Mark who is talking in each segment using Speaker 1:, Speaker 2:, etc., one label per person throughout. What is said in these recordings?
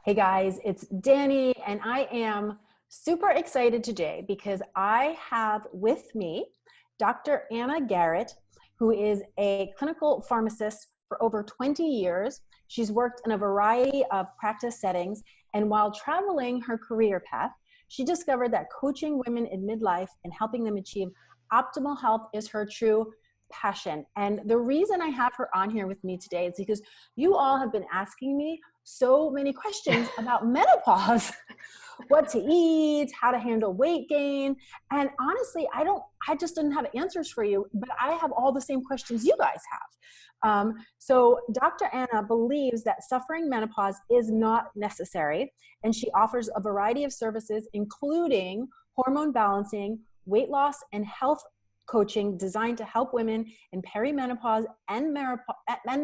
Speaker 1: Hey guys, it's Danny, and I am super excited today because I have with me Dr. Anna Garrett, who is a clinical pharmacist for over 20 years. She's worked in a variety of practice settings, and while traveling her career path, she discovered that coaching women in midlife and helping them achieve optimal health is her true passion. And the reason I have her on here with me today is because you all have been asking me so many questions about menopause, what to eat, how to handle weight gain. And honestly, I just didn't have answers for you, but I have all the same questions you guys have. So Dr. Anna believes that suffering menopause is not necessary, and she offers a variety of services, including hormone balancing, weight loss, and health coaching designed to help women in perimenopause and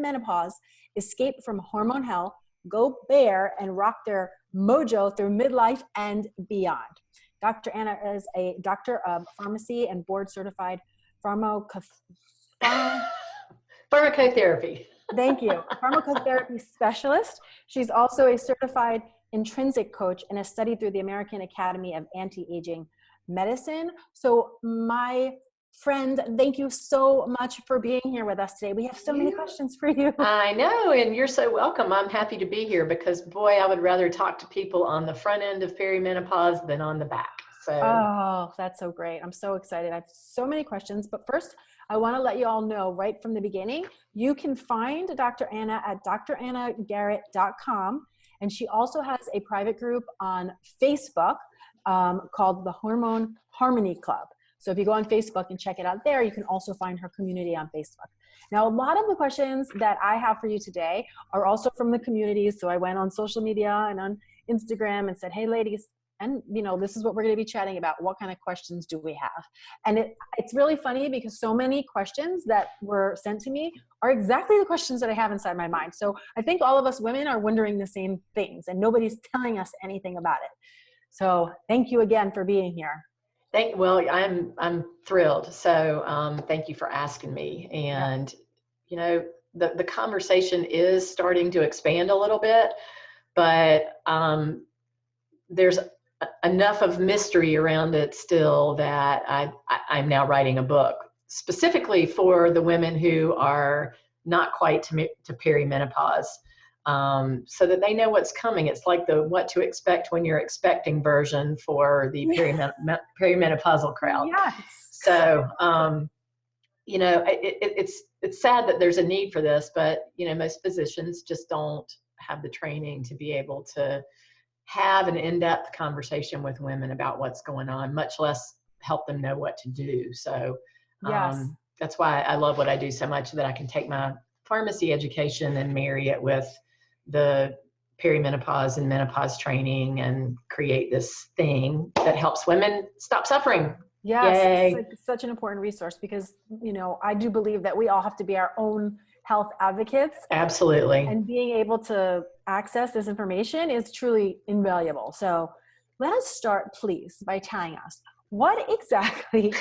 Speaker 1: menopause escape from hormone hell, go bare, and rock their mojo through midlife and beyond. Dr. Anna is a doctor of pharmacy and board certified
Speaker 2: pharmacotherapy.
Speaker 1: Thank you. Pharmacotherapy specialist. She's also a certified intrinsic coach and has studied through the American Academy of Anti-Aging Medicine. So my friend, thank you so much for being here with us today. We have so many questions for you.
Speaker 2: I know, and you're so welcome. I'm happy to be here because, boy, I would rather talk to people on the front end of perimenopause than on the back. So,
Speaker 1: oh, that's so great. I'm so excited. I have so many questions, but first, I want to let you all know right from the beginning, you can find Dr. Anna at drannagarrett.com, and she also has a private group on Facebook called the Hormone Harmony Club. So if you go on Facebook and check it out there, you can also find her community on Facebook. Now, a lot of the questions that I have for you today are also from the community. So I went on social media and on Instagram and said, hey, ladies, and this is what we're going to be chatting about. What kind of questions do we have? And it's really funny because so many questions that were sent to me are exactly the questions that I have inside my mind. So I think all of us women are wondering the same things and nobody's telling us anything about it. So thank you again for being here.
Speaker 2: Well, I'm thrilled. So thank you for asking me. And the conversation is starting to expand a little bit, but there's enough of mystery around it still that I'm now writing a book specifically for the women who are not quite to perimenopause. So that they know what's coming. It's like the what to expect when you're expecting version for the perimenopausal crowd.
Speaker 1: Yes.
Speaker 2: So, it's sad that there's a need for this, but, most physicians just don't have the training to be able to have an in-depth conversation with women about what's going on, much less help them know what to do. So,
Speaker 1: yes.
Speaker 2: That's why I love what I do so much, that I can take my pharmacy education and marry it with the perimenopause and menopause training and create this thing that helps women stop suffering.
Speaker 1: Yes,
Speaker 2: Yay.
Speaker 1: it's like such an important resource because, I do believe that we all have to be our own health advocates.
Speaker 2: Absolutely.
Speaker 1: And being able to access this information is truly invaluable. So let us start, please, by telling us what exactly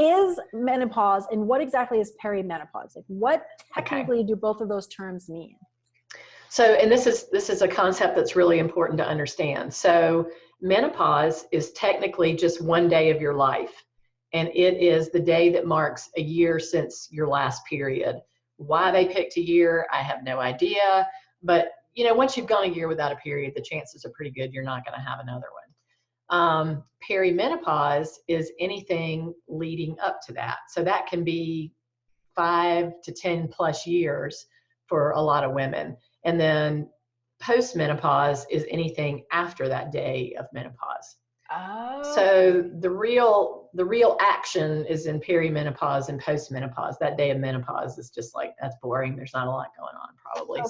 Speaker 1: is menopause and what exactly is perimenopause? Like, what technically do both of those terms mean?
Speaker 2: So, and this is a concept that's really important to understand. So menopause is technically just one day of your life, and it is the day that marks a year since your last period. Why they picked a year, I have no idea, but once you've gone a year without a period, the chances are pretty good you're not going to have another one. Perimenopause is anything leading up to that. So that can be 5 to 10 plus years for a lot of women. And then postmenopause is anything after that day of menopause.
Speaker 1: Oh.
Speaker 2: So the real action is in perimenopause and postmenopause. That day of menopause is just like, that's boring. There's not a lot going on probably.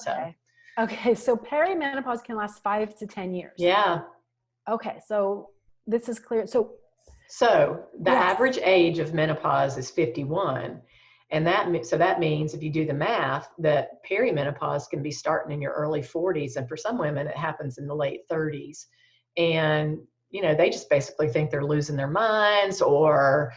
Speaker 1: Okay. So perimenopause can last 5 to 10 years.
Speaker 2: Yeah.
Speaker 1: Okay. So this is clear. So
Speaker 2: the average age of menopause is 51. And that means if you do the math, that perimenopause can be starting in your early 40s. And for some women, it happens in the late 30s. And, they just basically think they're losing their minds or,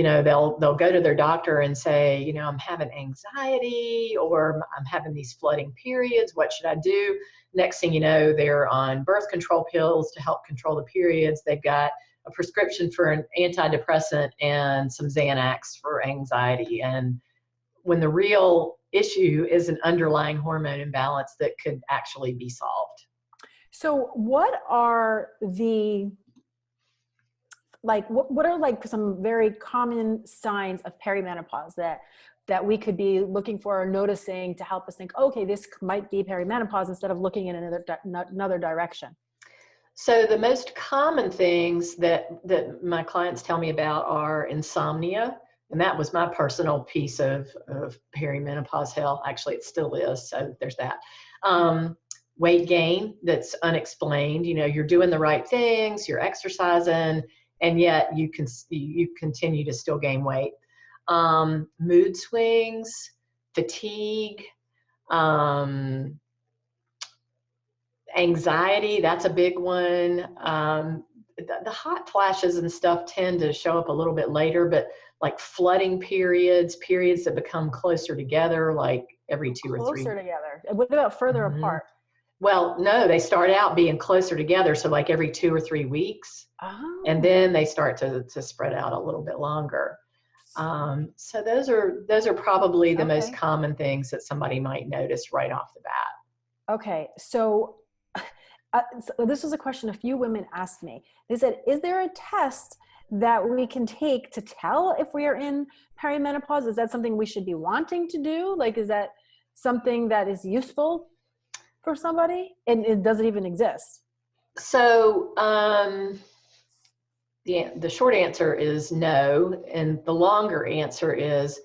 Speaker 2: they'll go to their doctor and say, I'm having anxiety, or I'm having these flooding periods. What should I do? Next thing you know, they're on birth control pills to help control the periods. They've got a prescription for an antidepressant and some Xanax for anxiety. And when the real issue is an underlying hormone imbalance that could actually be solved.
Speaker 1: So what are what are like some very common signs of perimenopause that we could be looking for or noticing to help us think, okay, this might be perimenopause, instead of looking in another direction?
Speaker 2: So the most common things that my clients tell me about are insomnia. And that was my personal piece of perimenopause hell. Actually, it still is. So there's that. Weight gain that's unexplained. You're doing the right things, you're exercising, and yet you continue to still gain weight. Mood swings, fatigue, anxiety, that's a big one. The hot flashes and stuff tend to show up a little bit later, but like flooding periods that become closer together, like every 2 or 3.
Speaker 1: Closer together. What about further apart?
Speaker 2: Well, no, they start out being closer together. So like every 2 or 3 weeks, and then they start to spread out a little bit longer. So those are probably the most common things that somebody might notice right off the bat.
Speaker 1: Okay. So this was a question a few women asked me. They said, is there a test that we can take to tell if we are in perimenopause? Is that something we should be wanting to do? Like, is that something that is useful for somebody? And it doesn't even exist.
Speaker 2: So the short answer is no. And the longer answer is,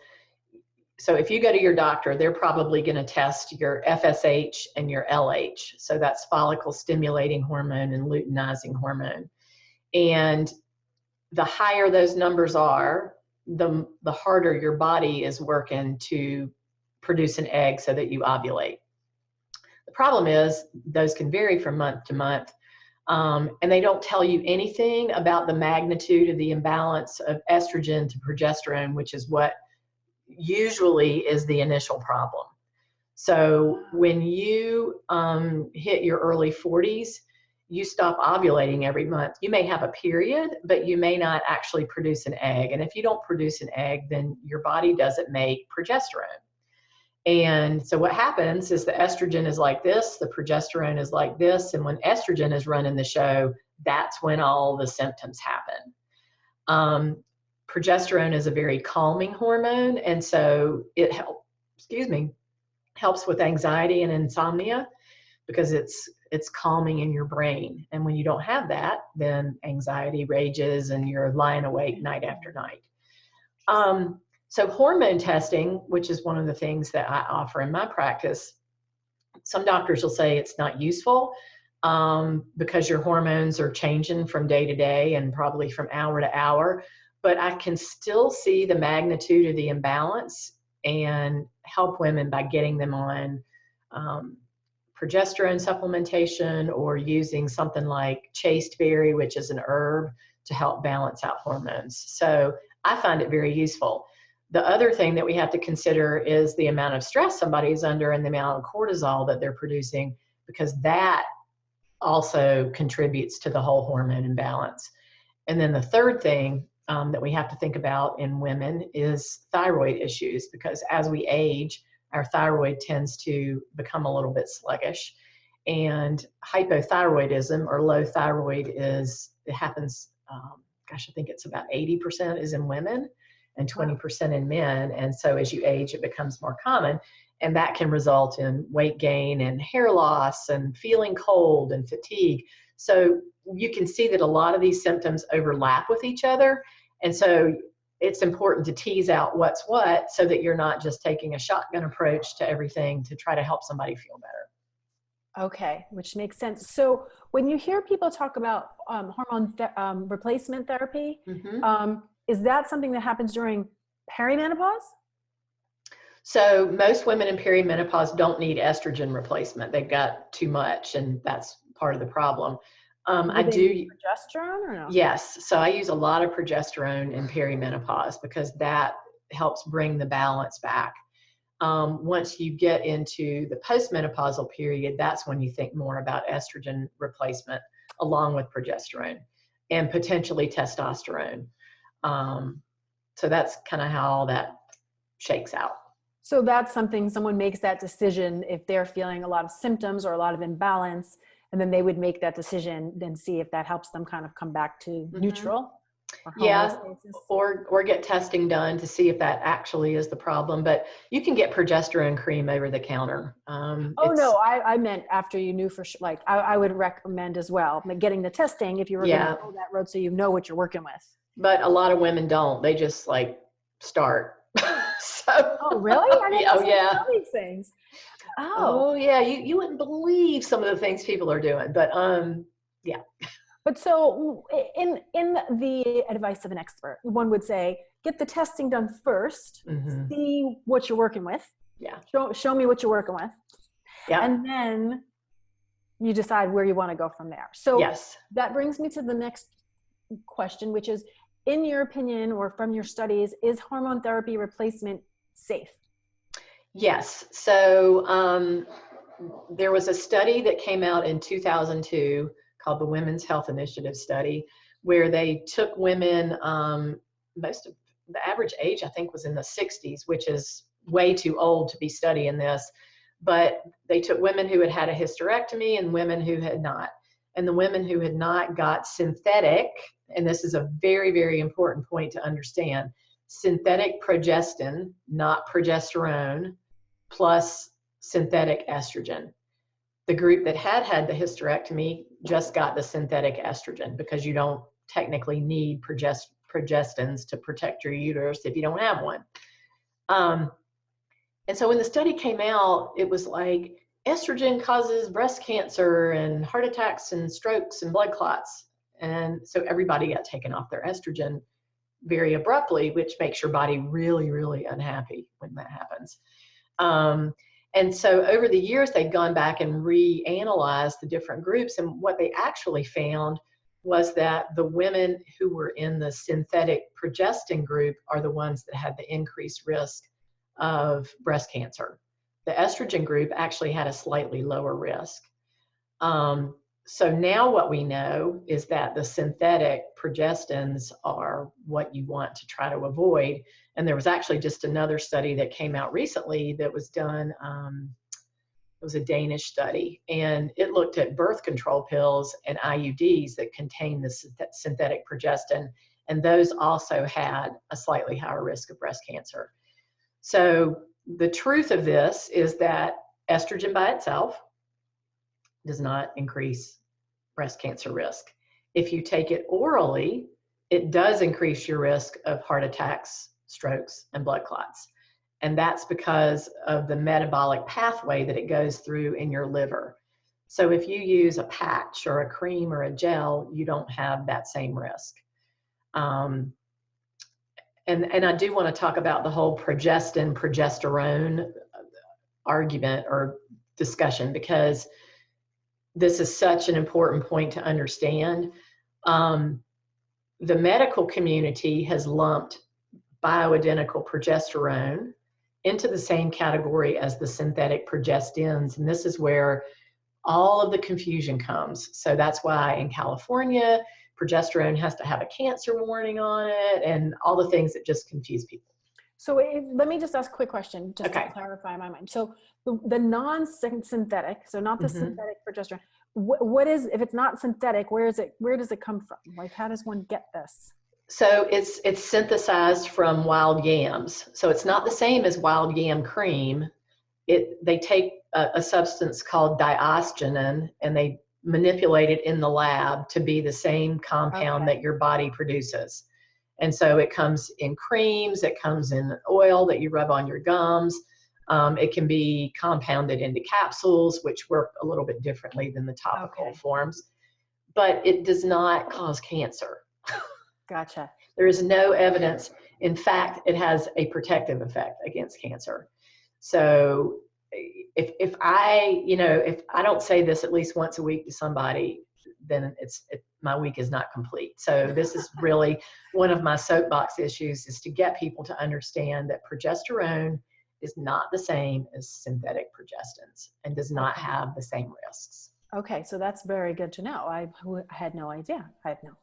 Speaker 2: so if you go to your doctor, they're probably going to test your FSH and your LH. So that's follicle stimulating hormone and luteinizing hormone. And the higher those numbers are, the harder your body is working to produce an egg so that you ovulate. The problem is those can vary from month to month. And they don't tell you anything about the magnitude of the imbalance of estrogen to progesterone, which is what usually is the initial problem. So when you hit your early 40s, you stop ovulating every month. You may have a period, but you may not actually produce an egg. And if you don't produce an egg, then your body doesn't make progesterone. And so what happens is the estrogen is like this, the progesterone is like this. And when estrogen is running the show, that's when all the symptoms happen. Progesterone is a very calming hormone. And so it helps with anxiety and insomnia because it's calming in your brain. And when you don't have that, then anxiety rages and you're lying awake night after night. So hormone testing, which is one of the things that I offer in my practice, some doctors will say it's not useful because your hormones are changing from day to day and probably from hour to hour. But I can still see the magnitude of the imbalance and help women by getting them on progesterone supplementation or using something like chasteberry, which is an herb, to help balance out hormones. So I find it very useful. The other thing that we have to consider is the amount of stress somebody is under and the amount of cortisol that they're producing, because that also contributes to the whole hormone imbalance. And then the third thing that we have to think about in women is thyroid issues, because as we age, our thyroid tends to become a little bit sluggish. And hypothyroidism or low thyroid it happens, I think it's about 80% is in women and 20% in men. And so as you age, it becomes more common. And that can result in weight gain and hair loss and feeling cold and fatigue. So you can see that a lot of these symptoms overlap with each other. And so it's important to tease out what's what so that you're not just taking a shotgun approach to everything to try to help somebody feel better.
Speaker 1: Okay, which makes sense. So when you hear people talk about hormone replacement therapy, is that something that happens during perimenopause?
Speaker 2: So most women in perimenopause don't need estrogen replacement. They've got too much, and that's part of the problem. I do.
Speaker 1: Progesterone or no?
Speaker 2: Yes. So I use a lot of progesterone in perimenopause because that helps bring the balance back. Once you get into the postmenopausal period, that's when you think more about estrogen replacement along with progesterone and potentially testosterone. So that's kind of how all that shakes out.
Speaker 1: So that's something someone makes that decision if they're feeling a lot of symptoms or a lot of imbalance, and then they would make that decision, then see if that helps them kind of come back to neutral. Or
Speaker 2: Yeah,
Speaker 1: homeostasis.
Speaker 2: or get testing done to see if that actually is the problem. But you can get progesterone cream over the counter.
Speaker 1: Oh no, I meant after you knew for sure. Like I would recommend as well getting the testing if you were going to go that road, so you know what you're working with.
Speaker 2: But a lot of women don't. They just like start. So.
Speaker 1: Oh really? I didn't know these things.
Speaker 2: Oh yeah, you wouldn't believe some of the things people are doing. But yeah.
Speaker 1: But so in the advice of an expert, one would say, get the testing done first, see what you're working with.
Speaker 2: Yeah.
Speaker 1: Show me what you're working with.
Speaker 2: Yeah.
Speaker 1: And then you decide where you want to go from there. So
Speaker 2: yes.
Speaker 1: That brings me to the next question, which is, in your opinion or from your studies, is hormone therapy replacement safe?
Speaker 2: Yes. So there was a study that came out in 2002 called the Women's Health Initiative Study, where they took women, most of the average age, I think, was in the 60s, which is way too old to be studying this. But they took women who had had a hysterectomy and women who had not. And the women who had not got synthetic, and this is a very, very important point to understand, synthetic progestin, not progesterone, plus synthetic estrogen. The group that had the hysterectomy just got the synthetic estrogen because you don't technically need progestins to protect your uterus if you don't have one. And so when the study came out, it was like estrogen causes breast cancer and heart attacks and strokes and blood clots. And so everybody got taken off their estrogen very abruptly, which makes your body really, really unhappy when that happens. And so over the years, they've gone back and reanalyzed the different groups. And what they actually found was that the women who were in the synthetic progestin group are the ones that had the increased risk of breast cancer. The estrogen group actually had a slightly lower risk. So now what we know is that the synthetic progestins are what you want to try to avoid. And there was actually just another study that came out recently that was done. It was a Danish study, and it looked at birth control pills and IUDs that contain the synthetic progestin, and those also had a slightly higher risk of breast cancer. So the truth of this is that estrogen by itself does not increase breast cancer risk. If you take it orally, it does increase your risk of heart attacks, strokes, and blood clots. And that's because of the metabolic pathway that it goes through in your liver. So if you use a patch or a cream or a gel, you don't have that same risk. And I do want to talk about the whole progesterone argument or discussion, because this is such an important point to understand. The medical community has lumped bioidentical progesterone into the same category as the synthetic progestins, and this is where all of the confusion comes. So that's why in California, progesterone has to have a cancer warning on it and all the things that just confuse people.
Speaker 1: So let me just ask a quick question, just to clarify my mind. So the non-synthetic, so not the synthetic progesterone, what is, if it's not synthetic, where does it come from? Like, how does one get this?
Speaker 2: So it's synthesized from wild yams. So it's not the same as wild yam cream. They take a substance called diosgenin and they manipulate it in the lab to be the same compound that your body produces. And so it comes in creams, it comes in oil that you rub on your gums. It can be compounded into capsules, which work a little bit differently than the topical forms, but it does not cause cancer.
Speaker 1: Gotcha.
Speaker 2: There is no evidence. In fact, it has a protective effect against cancer. So if I don't say this at least once a week to somebody, then my week is not complete. So this is really one of my soapbox issues, is to get people to understand that progesterone is not the same as synthetic progestins and does not have the same risks.
Speaker 1: Okay, so that's very good to know. I had no idea.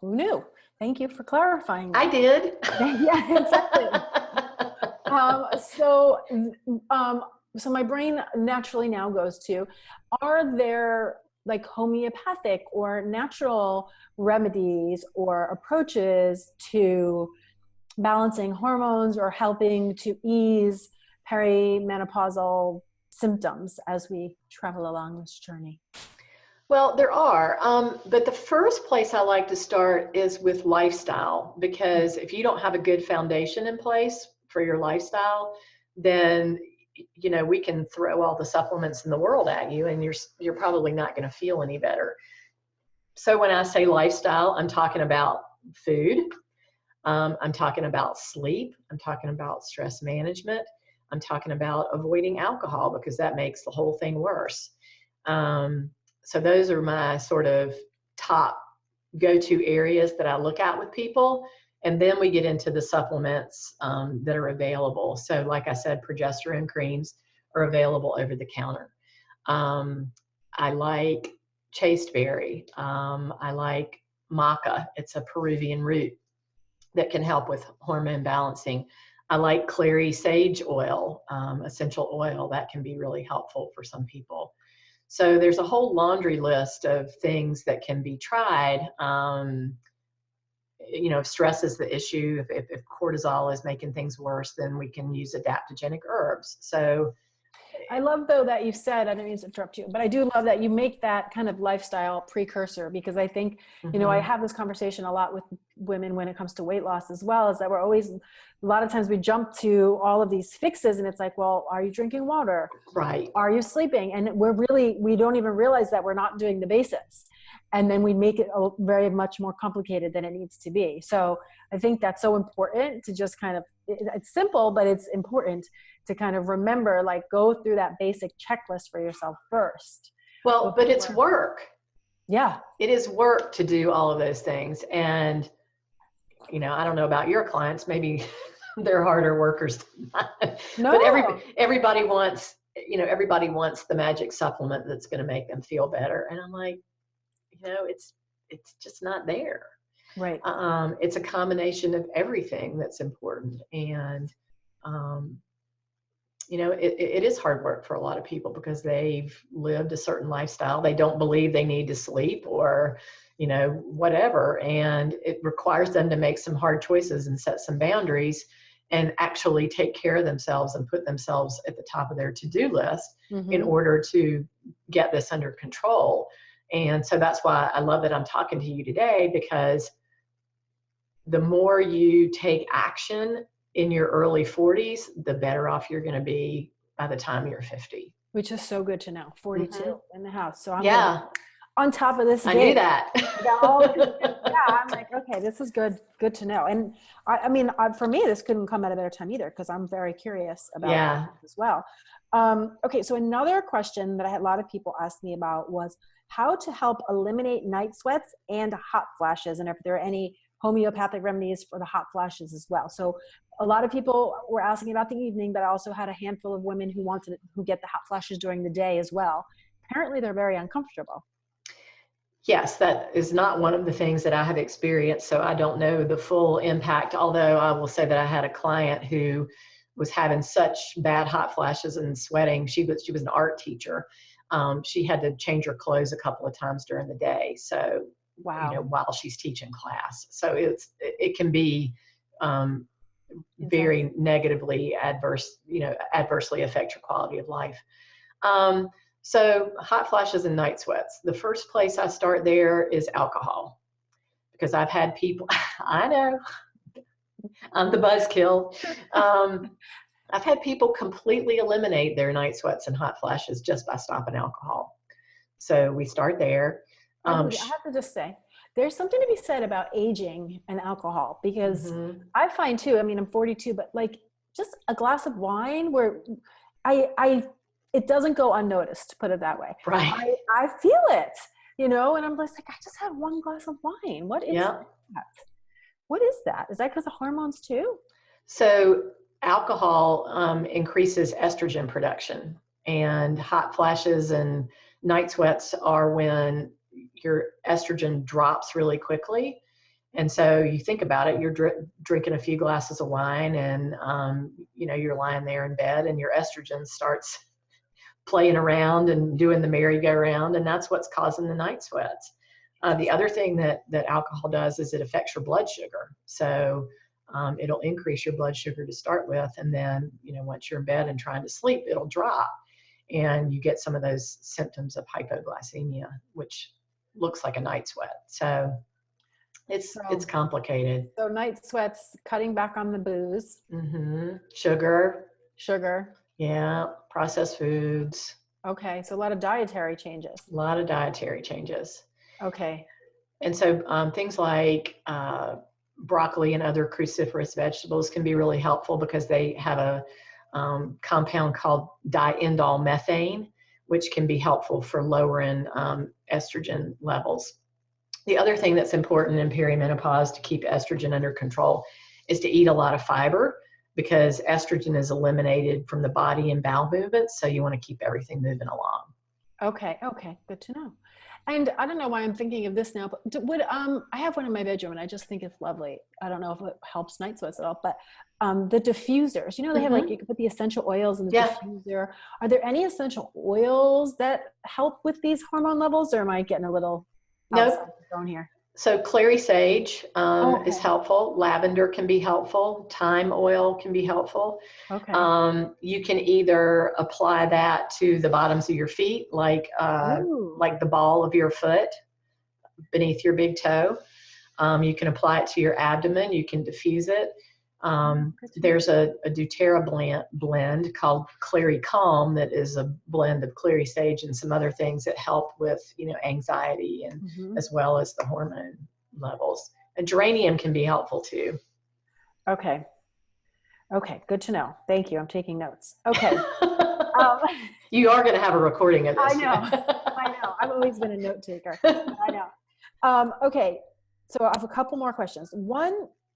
Speaker 1: Who knew? Thank you for clarifying that.
Speaker 2: I did.
Speaker 1: Yeah, exactly. So my brain naturally now goes to, are there like homeopathic or natural remedies or approaches to balancing hormones or helping to ease perimenopausal symptoms as we travel along this journey?
Speaker 2: Well, there are, but the first place I like to start is with lifestyle, because if you don't have a good foundation in place for your lifestyle, then we can throw all the supplements in the world at you, and you're probably not going to feel any better. So when I say lifestyle, I'm talking about food, I'm talking about sleep, I'm talking about stress management, I'm talking about avoiding alcohol, because that makes the whole thing worse. So those are my sort of top go-to areas that I look at with people. And then we get into the supplements that are available. So like I said, progesterone creams are available over the counter. I like chasteberry. I like maca. It's a Peruvian root that can help with hormone balancing. I like clary sage oil, essential oil. That can be really helpful for some people. So there's a whole laundry list of things that can be tried. If stress is the issue, if cortisol is making things worse, then we can use adaptogenic herbs. So
Speaker 1: I love, though, that you said, I didn't mean to interrupt you, but I do love that you make that kind of lifestyle precursor, because I think, I have this conversation a lot with women when it comes to weight loss as well, is that we're always, a lot of times we jump to all of these fixes, and it's like, well, are you drinking water?
Speaker 2: Right.
Speaker 1: Are you sleeping? And we don't even realize that we're not doing the basics. And then we make it very much more complicated than it needs to be. So I think that's so important to just kind of, it's simple, but it's important to kind of remember, like, go through that basic checklist for yourself first.
Speaker 2: Well, but it's work.
Speaker 1: Yeah.
Speaker 2: It is work to do all of those things. And, I don't know about your clients, maybe they're harder workers than mine.
Speaker 1: No.
Speaker 2: But everybody wants the magic supplement that's going to make them feel better. And I'm like, it's just not there.
Speaker 1: Right.
Speaker 2: It's a combination of everything that's important. And, it is hard work for a lot of people, because they've lived a certain lifestyle. They don't believe they need to sleep or, whatever. And it requires them to make some hard choices and set some boundaries and actually take care of themselves and put themselves at the top of their to-do list in order to get this under control. And so that's why I love that I'm talking to you today, because the more you take action in your early 40s, the better off you're going to be by the time you're 50.
Speaker 1: Which is so good to know. 42 in the house. So I'm on top of this.
Speaker 2: I knew that.
Speaker 1: I'm like, okay, this is good to know. And for me, this couldn't come at a better time either, because I'm very curious about that as well. Okay, so another question that I had a lot of people ask me about was how to help eliminate night sweats and hot flashes, and if there are any homeopathic remedies for the hot flashes as well. So a lot of people were asking about the evening, but I also had a handful of women who get the hot flashes during the day as well. Apparently they're very uncomfortable.
Speaker 2: Yes, that is not one of the things that I have experienced, so I don't know the full impact, although I will say that I had a client who was having such bad hot flashes and sweating. She was an art teacher. She had to change her clothes a couple of times during the day. So,
Speaker 1: wow.
Speaker 2: While she's teaching class. So it can be very negatively adversely affect your quality of life. So hot flashes and night sweats. The first place I start there is alcohol, because I've had people, I know, I'm the buzzkill. I've had people completely eliminate their night sweats and hot flashes just by stopping alcohol. So we start there.
Speaker 1: I have to just say, there's something to be said about aging and alcohol, because I find too, I'm 42, but like just a glass of wine where it doesn't go unnoticed, put it that way.
Speaker 2: Right.
Speaker 1: I feel it. you know, and I'm just like, I just had one glass of wine. What is
Speaker 2: Yeah.
Speaker 1: that? What is that? Is that because of hormones too?
Speaker 2: So alcohol increases estrogen production, and hot flashes and night sweats are when your estrogen drops really quickly. And so you think about it, you're drinking a few glasses of wine, and you know, you're lying there in bed and your estrogen starts playing around and doing the merry-go-round, and that's what's causing the night sweats. The other thing that alcohol does is it affects your blood sugar. So it'll increase your blood sugar to start with, and then, you know, once you're in bed and trying to sleep, it'll drop, and you get some of those symptoms of hypoglycemia, which looks like a night sweat. So it's complicated.
Speaker 1: So night sweats, cutting back on the booze,
Speaker 2: Sugar,
Speaker 1: sugar.
Speaker 2: processed foods.
Speaker 1: Okay, so a lot of dietary changes.
Speaker 2: A lot of dietary changes.
Speaker 1: Okay.
Speaker 2: And so things like broccoli and other cruciferous vegetables can be really helpful because they have a compound called diindole methane, which can be helpful for lowering estrogen levels. The other thing that's important in perimenopause to keep estrogen under control is to eat a lot of fiber, because estrogen is eliminated from the body in bowel movements. So you want to keep everything moving along.
Speaker 1: Okay. Good to know. And I don't know why I'm thinking of this now, but would I have one in my bedroom and I just think it's lovely. I don't know if it helps night sweats at all, but the diffusers, you know, they have like, you can put the essential oils in the diffuser. Are there any essential oils that help with these hormone levels, or am I getting a little outside the zone here?
Speaker 2: So clary sage is helpful. Lavender can be helpful. Thyme oil can be helpful.
Speaker 1: Okay.
Speaker 2: You can either apply that to the bottoms of your feet, like the ball of your foot beneath your big toe. You can apply it to your abdomen. You can diffuse it. There's a doTERRA blend called Clary Calm that is a blend of clary sage and some other things that help with, you know, anxiety and as well as the hormone levels. And geranium can be helpful too.
Speaker 1: Okay, good to know. Thank you. I'm taking notes. Okay.
Speaker 2: You are going to have a recording of this.
Speaker 1: I know. I've always been a note taker. I know. Okay, so I have a couple more questions.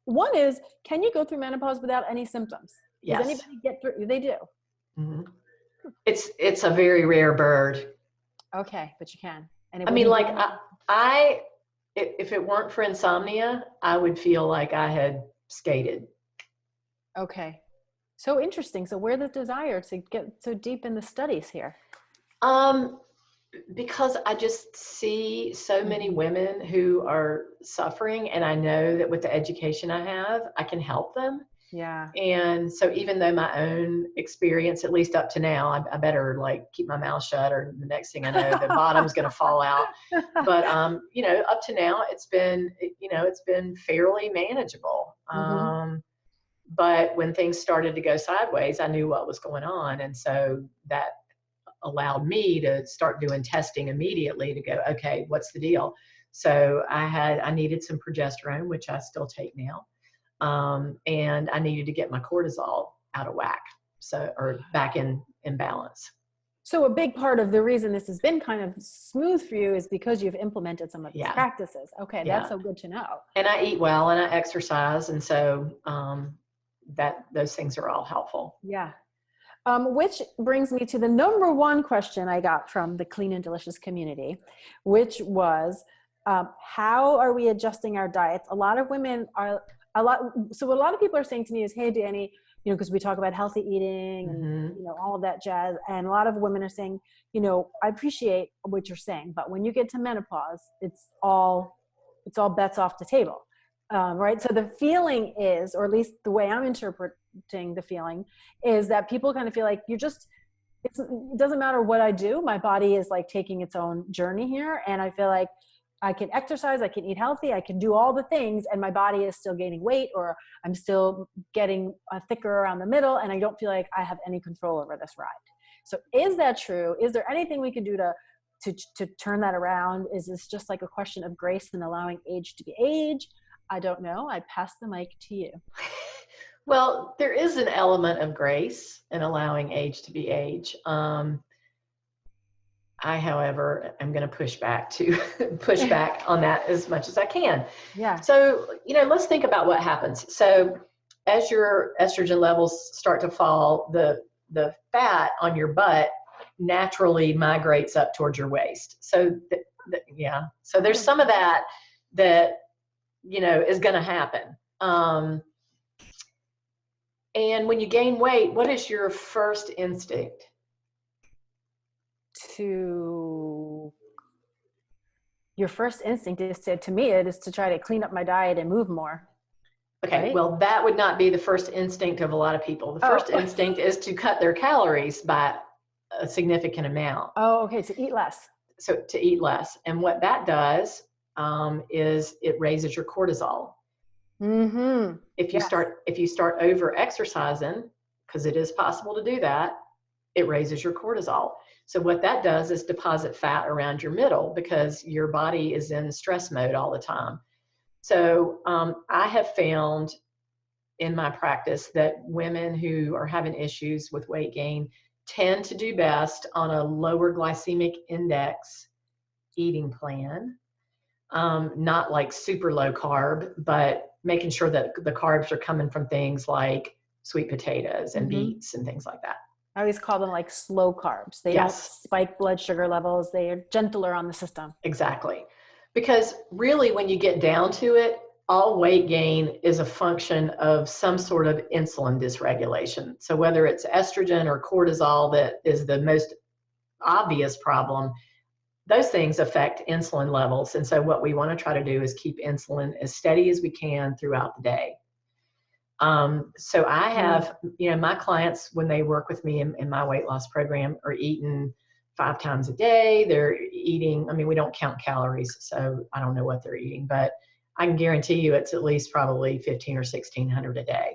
Speaker 1: One is, can you go through menopause without any symptoms?
Speaker 2: Yes.
Speaker 1: Does anybody get through? They do.
Speaker 2: It's a very rare bird.
Speaker 1: Okay, but you can. And
Speaker 2: I mean, like if it weren't for insomnia, I would feel like I had skated.
Speaker 1: Okay. So interesting. So where the desire to get so deep in the studies here?
Speaker 2: Because I just see so many women who are suffering, and I know that with the education I have, I can help them.
Speaker 1: Yeah.
Speaker 2: And so even though my own experience, at least up to now, I better like keep my mouth shut, or the next thing I know, the bottom's going to fall out. But, you know, up to now, it's been fairly manageable. But when things started to go sideways, I knew what was going on. And so that allowed me to start doing testing immediately to go, okay, what's the deal? So I needed some progesterone, which I still take now. And I needed to get my cortisol out of whack. Or back in balance.
Speaker 1: So a big part of the reason this has been kind of smooth for you is because you've implemented some of these practices. Okay. That's so good to know. And
Speaker 2: I eat well and I exercise. And so, those things are all helpful.
Speaker 1: Yeah. Which brings me to the number one question I got from the Clean and Delicious community, which was, how are we adjusting our diets? So what a lot of people are saying to me is, hey, Dani, you know, because we talk about healthy eating and, you know, all of that jazz. And a lot of women are saying, you know, I appreciate what you're saying, but when you get to menopause, it's all bets off the table. Right. So the feeling is, or at least the way I'm interpreting the feeling is that people kind of feel like it doesn't matter what I do. My body is like taking its own journey here. And I feel like I can exercise, I can eat healthy, I can do all the things, and my body is still gaining weight, or I'm still getting thicker around the middle, and I don't feel like I have any control over this ride. So is that true? Is there anything we can do to turn that around? Is this just like a question of grace and allowing age to be age? I don't know. I pass the mic to you.
Speaker 2: Well, there is an element of grace in allowing age to be age. however, am going to push back on that as much as I can.
Speaker 1: Yeah.
Speaker 2: So, let's think about what happens. So as your estrogen levels start to fall, the fat on your butt naturally migrates up towards your waist. So so there's some of that is going to happen. And when you gain weight, what is your first instinct?
Speaker 1: Your first instinct is to me, it is to try to clean up my diet and move more.
Speaker 2: Okay, right? Well, that would not be the first instinct of a lot of people. The first instinct is to cut their calories by a significant amount.
Speaker 1: Oh, okay, to eat less.
Speaker 2: So to eat less. And what that does is it raises your cortisol.
Speaker 1: Mm-hmm.
Speaker 2: If you start over exercising, because it is possible to do that, it raises your cortisol. So what that does is deposit fat around your middle because your body is in stress mode all the time. So I have found in my practice that women who are having issues with weight gain tend to do best on a lower glycemic index eating plan. Not like super low carb, but making sure that the carbs are coming from things like sweet potatoes and beets and things like that.
Speaker 1: I always call them like slow carbs. They don't spike blood sugar levels. They are gentler on the system.
Speaker 2: Exactly. Because really, when you get down to it, all weight gain is a function of some sort of insulin dysregulation. So whether it's estrogen or cortisol that is the most obvious problem, those things affect insulin levels. And so what we want to try to do is keep insulin as steady as we can throughout the day. So I have, my clients, when they work with me in my weight loss program, are eating 5 times a day. They're eating, we don't count calories, so I don't know what they're eating, but I can guarantee you it's at least probably 1,500 or 1,600 a day.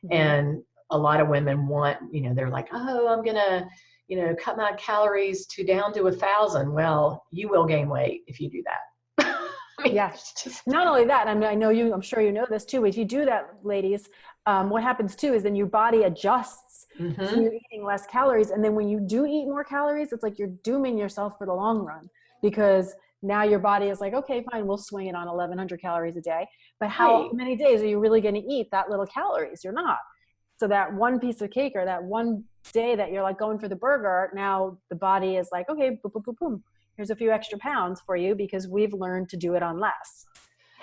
Speaker 2: Mm-hmm. And a lot of women want, they're like, oh, I'm going to, cut my calories down to 1,000. Well, you will gain weight if you do that.
Speaker 1: Not only that, I'm sure you know this too. If you do that, ladies, what happens too is then your body adjusts to you eating less calories. And then when you do eat more calories, it's like you're dooming yourself for the long run, because now your body is like, okay, fine, we'll swing it on 1,100 calories a day. But how many days are you really going to eat that little calories? You're not. So that one piece of cake or that one day that you're like going for the burger, now the body is like, okay, boom, boom, boom, boom. Here's a few extra pounds for you because we've learned to do it on less.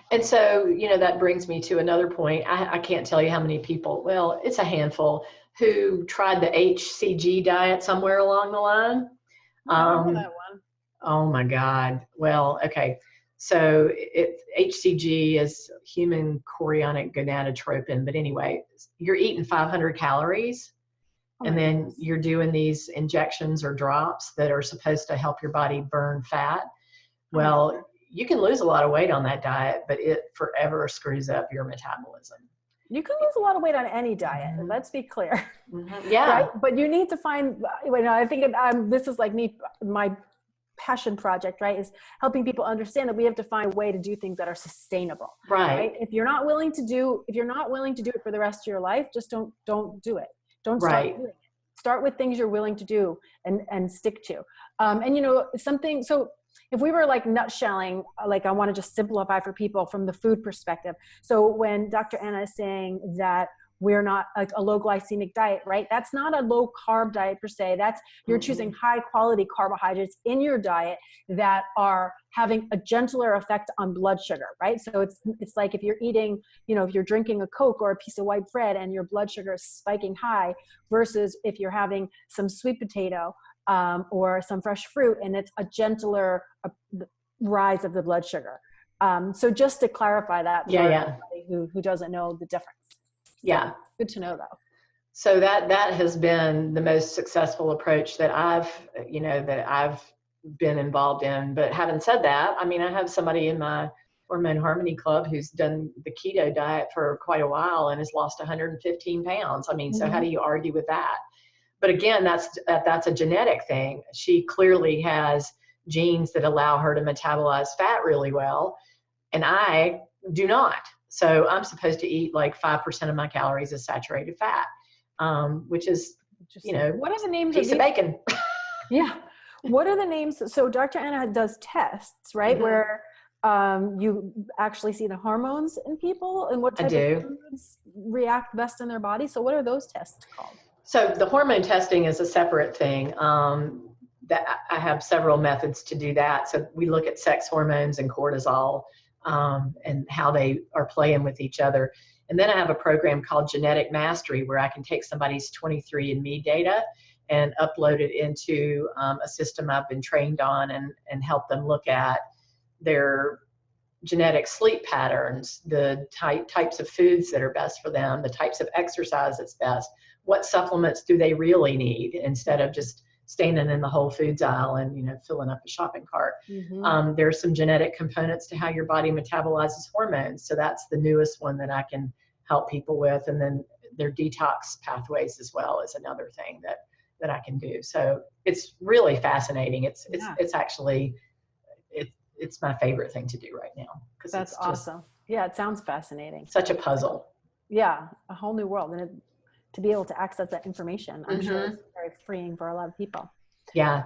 Speaker 2: And so, that brings me to another point. I can't tell you how many people, well, it's a handful, who tried the HCG diet somewhere along the line.
Speaker 1: I know that one.
Speaker 2: Oh my God. Well, okay. So HCG is human chorionic gonadotropin. But anyway, you're eating 500 calories. And then you're doing these injections or drops that are supposed to help your body burn fat. Well, you can lose a lot of weight on that diet, but it forever screws up your metabolism.
Speaker 1: You can lose a lot of weight on any diet. Mm-hmm. Let's be clear.
Speaker 2: Mm-hmm. Yeah.
Speaker 1: Right? But you need to find, I think this is like my passion project, right? Is helping people understand that we have to find a way to do things that are sustainable.
Speaker 2: Right.
Speaker 1: If you're not willing to do it for the rest of your life, just don't do it. Don't start doing it. Start with things you're willing to do and stick to. So if we were like nutshelling, like I want to just simplify for people from the food perspective. So when Dr. Anna is saying that we're not like a low glycemic diet, right? That's not a low carb diet per se. That's you're choosing high quality carbohydrates in your diet that are having a gentler effect on blood sugar, right? So it's like if you're eating, if you're drinking a Coke or a piece of white bread and your blood sugar is spiking high versus if you're having some sweet potato or some fresh fruit and it's a gentler rise of the blood sugar. So just to clarify that for everybody who doesn't know the difference.
Speaker 2: Yeah.
Speaker 1: Good to know though.
Speaker 2: So that has been the most successful approach that I've been involved in. But having said that, I have somebody in my Hormone Harmony Club who's done the keto diet for quite a while and has lost 115 pounds. So how do you argue with that? But again, that's a genetic thing. She clearly has genes that allow her to metabolize fat really well. And I do not. So I'm supposed to eat like 5% of my calories as saturated fat, which is,
Speaker 1: what are the names
Speaker 2: piece of bacon.
Speaker 1: Yeah. What are the names? So Dr. Anna does tests, right? Where you actually see the hormones in people and what
Speaker 2: I
Speaker 1: type
Speaker 2: do.
Speaker 1: of foods react best in their body. So what are those tests called?
Speaker 2: So the hormone testing is a separate thing. That I have several methods to do that. So we look at sex hormones and cortisol and how they are playing with each other. And then I have a program called Genetic Mastery where I can take somebody's 23andMe data and upload it into a system I've been trained on and help them look at their genetic sleep patterns, the types of foods that are best for them, the types of exercise that's best, what supplements do they really need instead of just standing in the Whole Foods aisle and, you know, filling up a shopping cart. There's some genetic components to how your body metabolizes hormones. So that's the newest one that I can help people with. And then their detox pathways as well is another thing that I can do. So it's really fascinating. It's actually, it's my favorite thing to do right now.
Speaker 1: That's awesome. Yeah, it sounds fascinating.
Speaker 2: Such a puzzle.
Speaker 1: Yeah, a whole new world. And to be able to access that information, I'm sure it's very freeing for a lot of people.
Speaker 2: Yeah.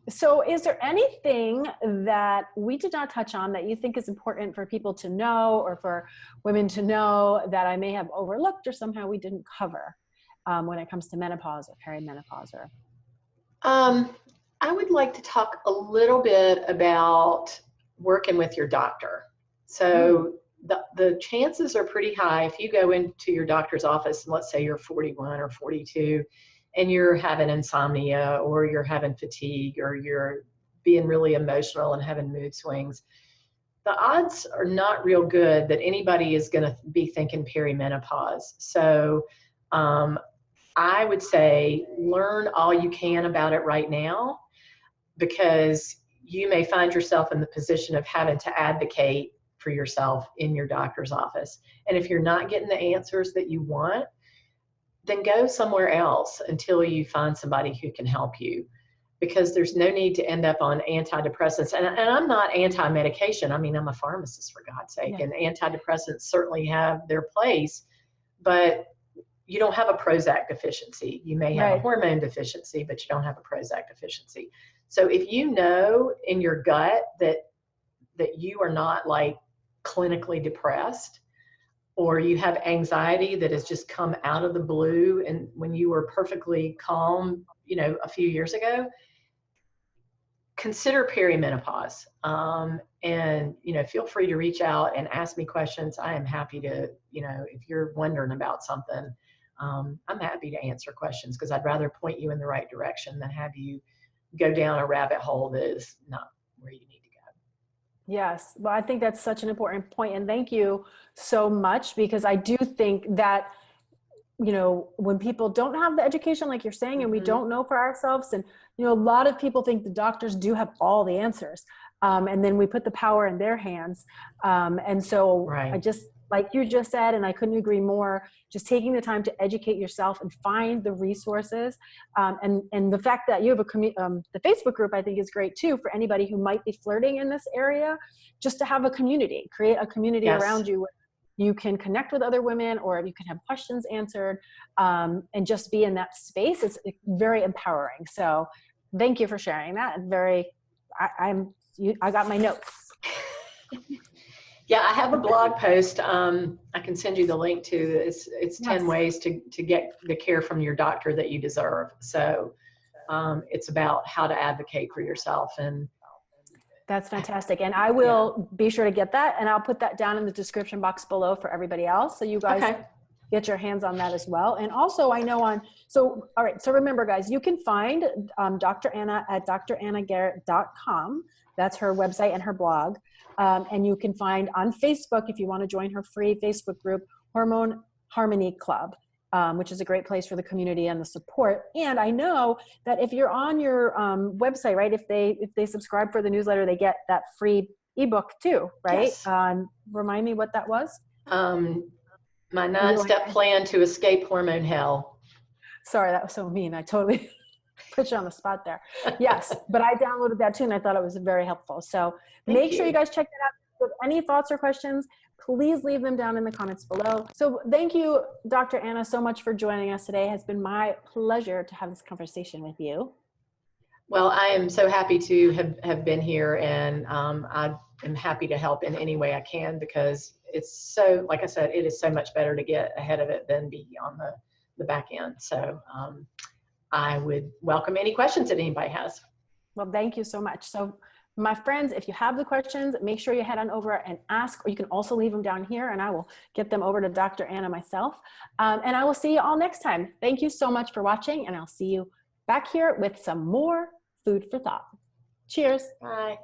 Speaker 1: So is there anything that we did not touch on that you think is important for people to know or for women to know that I may have overlooked or somehow we didn't cover when it comes to menopause or perimenopause? Or
Speaker 2: I would like to talk a little bit about working with your doctor. So the chances are pretty high if you go into your doctor's office and let's say you're 41 or 42 and you're having insomnia or you're having fatigue or you're being really emotional and having mood swings, the odds are not real good that anybody is going to be thinking perimenopause. So I would say learn all you can about it right now, because you may find yourself in the position of having to advocate for yourself in your doctor's office. And if you're not getting the answers that you want, then go somewhere else until you find somebody who can help you, because there's no need to end up on antidepressants. And I'm not anti-medication. I mean, I'm a pharmacist, for God's sake, and antidepressants certainly have their place, but you don't have a Prozac deficiency. You may have a hormone deficiency, but you don't have a Prozac deficiency. So if you know in your gut that you are not like clinically depressed, or you have anxiety that has just come out of the blue and when you were perfectly calm, you know, a few years ago, consider perimenopause. And, you know, feel free to reach out and ask me questions. I am happy to, you know, if you're wondering about something, I'm happy to answer questions, because I'd rather point you in the right direction than have you go down a rabbit hole that is not where you need to go.
Speaker 1: Yes. Well, I think that's such an important point. And thank you so much, because I do think that, you know, when people don't have the education, like you're saying, and we don't know for ourselves, and, you know, a lot of people think the doctors do have all the answers. And then we put the power in their hands. And so I just, like you just said, and I couldn't agree more, just taking the time to educate yourself and find the resources. And the fact that you have the Facebook group, I think is great too, for anybody who might be flirting in this area, just to have a community, create a community around you where you can connect with other women, or you can have questions answered, and just be in that space. It's very empowering. So thank you for sharing that. I got my notes.
Speaker 2: Yeah, I have a blog post I can send you the link to. It's 10 ways to get the care from your doctor that you deserve. So it's about how to advocate for yourself. And
Speaker 1: that's fantastic. And I will be sure to get that, and I'll put that down in the description box below for everybody else, so you guys get your hands on that as well. And also I know all right, so remember guys, you can find Dr. Anna at drannagaret.com. That's her website and her blog. And you can find on Facebook, if you want to join her free Facebook group, Hormone Harmony Club, which is a great place for the community and the support. And I know that if you're on your website, right, if they subscribe for the newsletter, they get that free ebook too, right?
Speaker 2: Yes.
Speaker 1: Remind me what that was.
Speaker 2: My 9-step plan to escape hormone hell.
Speaker 1: Sorry, that was so mean. I totally put you on the spot there. Yes, but I downloaded that too, and I thought it was very helpful. So make sure you guys check that out. With any thoughts or questions, please leave them down in the comments below. So thank you, Dr. Anna, so much for joining us today. It has been my pleasure to have this conversation with you.
Speaker 2: Well, I am so happy to have been here, and I am happy to help in any way I can, because it's so, like I said, it is so much better to get ahead of it than be on the back end. So I would welcome any questions that anybody has.
Speaker 1: Well, thank you so much. So my friends, if you have the questions, make sure you head on over and ask, or you can also leave them down here and I will get them over to Dr. Anna myself. And I will see you all next time. Thank you so much for watching, and I'll see you back here with some more food for thought. Cheers.
Speaker 2: Bye.